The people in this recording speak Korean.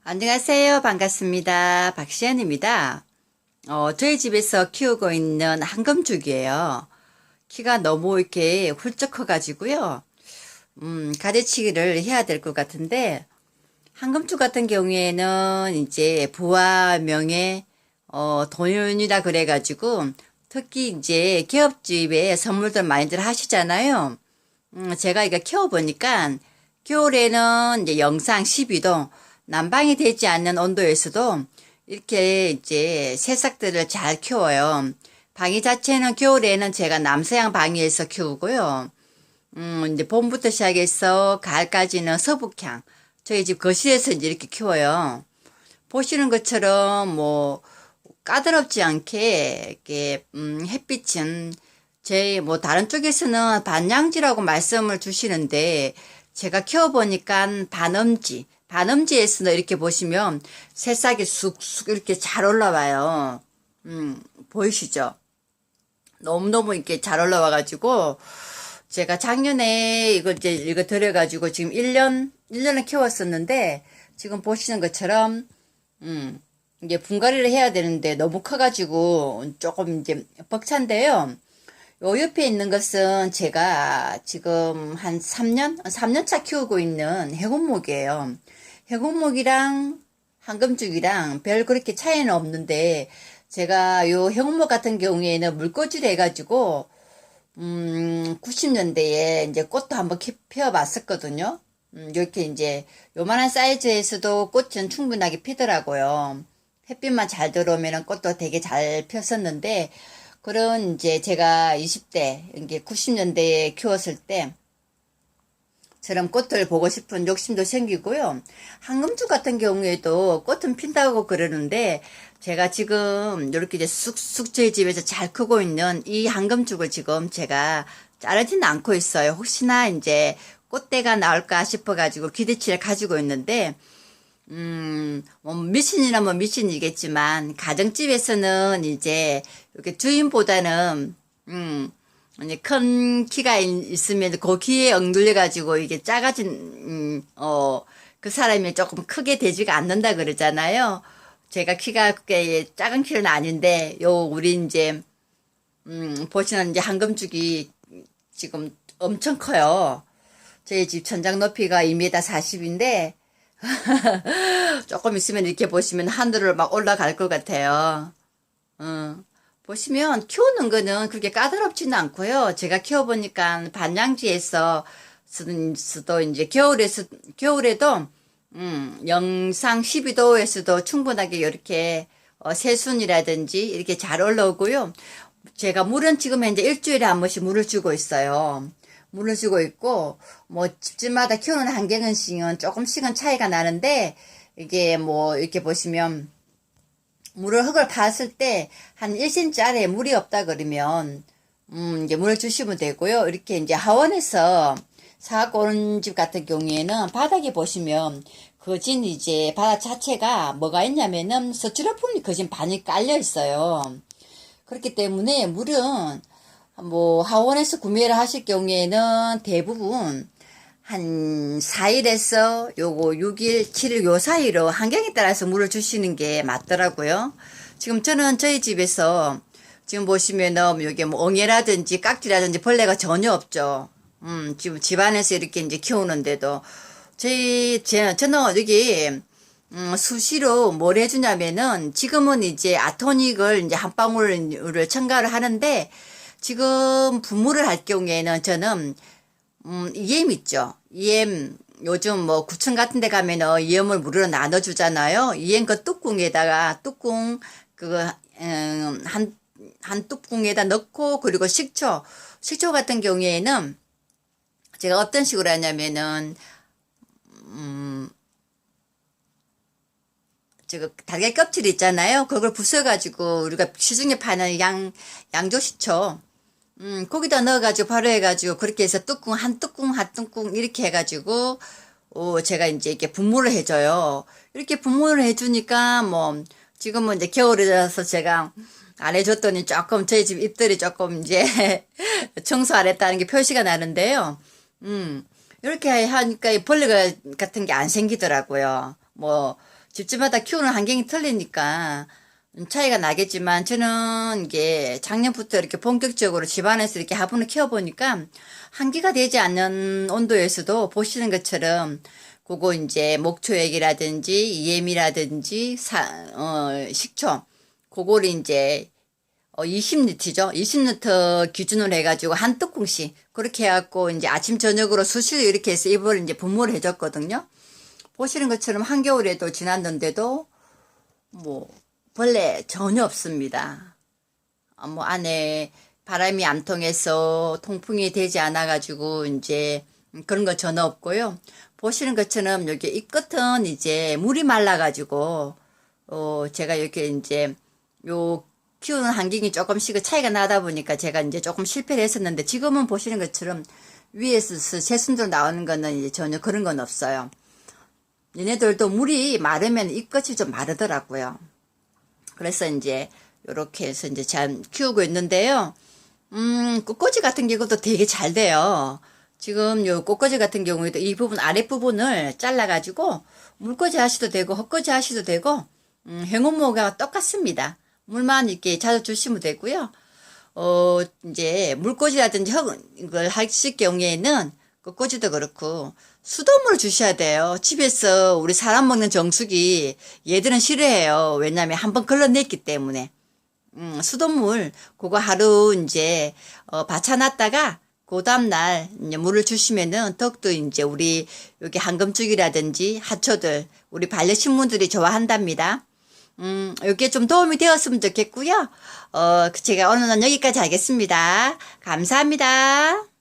안녕하세요. 반갑습니다. 박시연입니다. 저희 집에서 키우고 있는 한금죽이에요. 키가 너무 이렇게 훌쩍 커가지고요. 가지치기를 해야 될 것 같은데, 한금죽 같은 경우에는 이제 부와 명예, 돈이다 그래가지고, 특히 이제 기업집에 선물들 많이들 하시잖아요. 제가 이거 키워보니까, 겨울에는 이제 영상 12도, 난방이 되지 않는 온도에서도 이렇게 이제 새싹들을 잘 키워요. 방이 자체는 겨울에는 제가 남서양 방위에서 키우고요. 이제 봄부터 시작해서 가을까지는 서북향. 저희 집 거실에서 이제 이렇게 키워요. 보시는 것처럼 뭐 까다롭지 않게 이렇게 햇빛은 제 뭐 다른 쪽에서는 반양지라고 말씀을 주시는데 제가 키워보니까 반음지에서는 이렇게 보시면 새싹이 쑥쑥 이렇게 잘 올라와요. 보이시죠? 너무너무 이렇게 잘 올라와가지고, 제가 작년에 이거 들여가지고 지금 1년을 키웠었는데, 지금 보시는 것처럼, 이제 분갈이를 해야 되는데 너무 커가지고 조금 이제 벅찬데요. 요 옆에 있는 것은 제가 지금 한 3년 차 키우고 있는 해군목이에요. 해군목이랑 황금죽이랑 별 그렇게 차이는 없는데, 제가 요 해군목 같은 경우에는 물꽂이를 해가지고, 90년대에 이제 꽃도 한번 피워봤었거든요. 이렇게 이제 요만한 사이즈에서도 꽃은 충분하게 피더라고요. 햇빛만 잘 들어오면 꽃도 되게 잘 폈었는데, 그런 이제 제가 20대, 이게 90년대에 키웠을 때, 저런 꽃을 보고 싶은 욕심도 생기고요. 황금죽 같은 경우에도 꽃은 핀다고 그러는데, 제가 지금 이렇게 이제 쑥쑥 저희 집에서 잘 크고 있는 이 황금죽을 지금 제가 자르지는 않고 있어요. 혹시나 이제 꽃대가 나올까 싶어가지고 기대치를 가지고 있는데, 뭐 미신이라면 미신이겠지만, 가정집에서는 이제, 이렇게 주인보다는, 이제 큰 키가 있으면 그 키에 엉들려가지고 이게 작아진, 그 사람이 조금 크게 되지가 않는다 그러잖아요. 제가 키가 그게 작은 키는 아닌데, 우리 이제, 보시는 이제 한금죽이 지금 엄청 커요. 저희 집 천장 높이가 2m 40인데, 조금 있으면 이렇게 보시면 하늘을 막 올라갈 것 같아요. 보시면 키우는 거는 그렇게 까다롭지는 않고요. 제가 키워보니까 반양지에서 수도 이제 겨울에도 영상 12도에서도 충분하게 이렇게 새순이라든지 이렇게 잘 올라오고요. 제가 물은 지금 현재 일주일에 한 번씩 물을 주고 있어요. 물을 주고 있고, 뭐, 집집마다 키우는 환경은 조금씩은 차이가 나는데, 이게 뭐, 이렇게 보시면, 흙을 파았을 때, 한 1cm 아래에 물이 없다 그러면, 이제 물을 주시면 되고요. 이렇게 이제 하원에서 사갖고 오는 집 같은 경우에는 바닥에 보시면, 거진 이제 바닥 자체가 뭐가 있냐면은, 스티로폼이 거진 반이 깔려 있어요. 그렇기 때문에 물은, 뭐 하원에서 구매를 하실 경우에는 대부분 한 4일에서 요거 6일, 7일 요 사이로 환경에 따라서 물을 주시는 게 맞더라고요. 지금 저는 저희 집에서 지금 보시면은 여기 뭐 엉애라든지 깍지라든지 벌레가 전혀 없죠. 지금 집안에서 이렇게 이제 키우는데도 저는 여기 수시로 뭘 해주냐면은 지금은 이제 아토닉을 이제 한 방울을 첨가를 하는데 지금 분무를 할 경우에는 저는 EM 있죠. EM 요즘 뭐 구청 같은 데 가면은 EM을 무료로 나눠 주잖아요. EM 그 뚜껑에다가 그거 한 뚜껑에다 넣고 그리고 식초 같은 경우에는 제가 어떤 식으로 하냐면은 저거 달걀 껍질 있잖아요. 그걸 부숴가지고 우리가 시중에 파는 양조식초 거기다 넣어가지고 바로 해가지고 그렇게 해서 한 뚜껑 이렇게 해가지고 제가 이제 이렇게 분무를 해줘요. 이렇게 분무를 해주니까 뭐 지금은 이제 겨울이라서 제가 안 해줬더니 조금 저희 집 잎들이 조금 이제 청소 안 했다는 게 표시가 나는데요. 이렇게 하니까 벌레 같은 게 안 생기더라고요. 뭐 집집마다 키우는 환경이 틀리니까 차이가 나겠지만 저는 이게 작년부터 이렇게 본격적으로 집안에서 이렇게 화분을 키워보니까 한기가 되지 않는 온도에서도 보시는 것처럼 그거 이제 목초액이라든지 EM이라든지 식초 그거를 이제 20리터죠. 20리터 기준으로 해가지고 한 뚜껑씩 그렇게 해갖고 이제 아침 저녁으로 수시로 이렇게 해서 이걸 이제 분무를 해줬거든요. 보시는 것처럼 한겨울에도 지났는데도 뭐 벌레 전혀 없습니다. 뭐 안에 바람이 안 통해서 통풍이 되지 않아 가지고 이제 그런 거 전혀 없고요. 보시는 것처럼 여기 이 끝은 이제 물이 말라 가지고 제가 이렇게 이제 요 키우는 환경이 조금씩 차이가 나다 보니까 제가 이제 조금 실패를 했었는데 지금은 보시는 것처럼 위에서 새순들 나오는 거는 이제 전혀 그런 건 없어요. 얘네들도 물이 마르면 잎끝이 좀 마르더라고요. 그래서 이제 요렇게 해서 이제 잘 키우고 있는데요. 꽃꽂이 같은 경우도 되게 잘 돼요. 지금 요 꽃꽂이 같은 경우에도 이 부분 아랫부분을 잘라가지고 물꽂이 하셔도 되고 헛꽂이 하셔도 되고 행운모가 똑같습니다. 물만 이렇게 자주 주시면 되고요. 이제 물꽂이라든지 이걸 하실 경우에는 꽃꽂이도 그렇고 수돗물 주셔야 돼요. 집에서 우리 사람 먹는 정수기 얘들은 싫어해요. 왜냐면 한번 걸러냈기 때문에. 수돗물 그거 하루 이제 받쳐놨다가 그 다음날 이제 물을 주시면은 더욱더 이제 우리 여기 한금죽이라든지 하초들 우리 반려식물들이 좋아한답니다. 여기에 좀 도움이 되었으면 좋겠고요. 제가 오늘은 여기까지 하겠습니다. 감사합니다.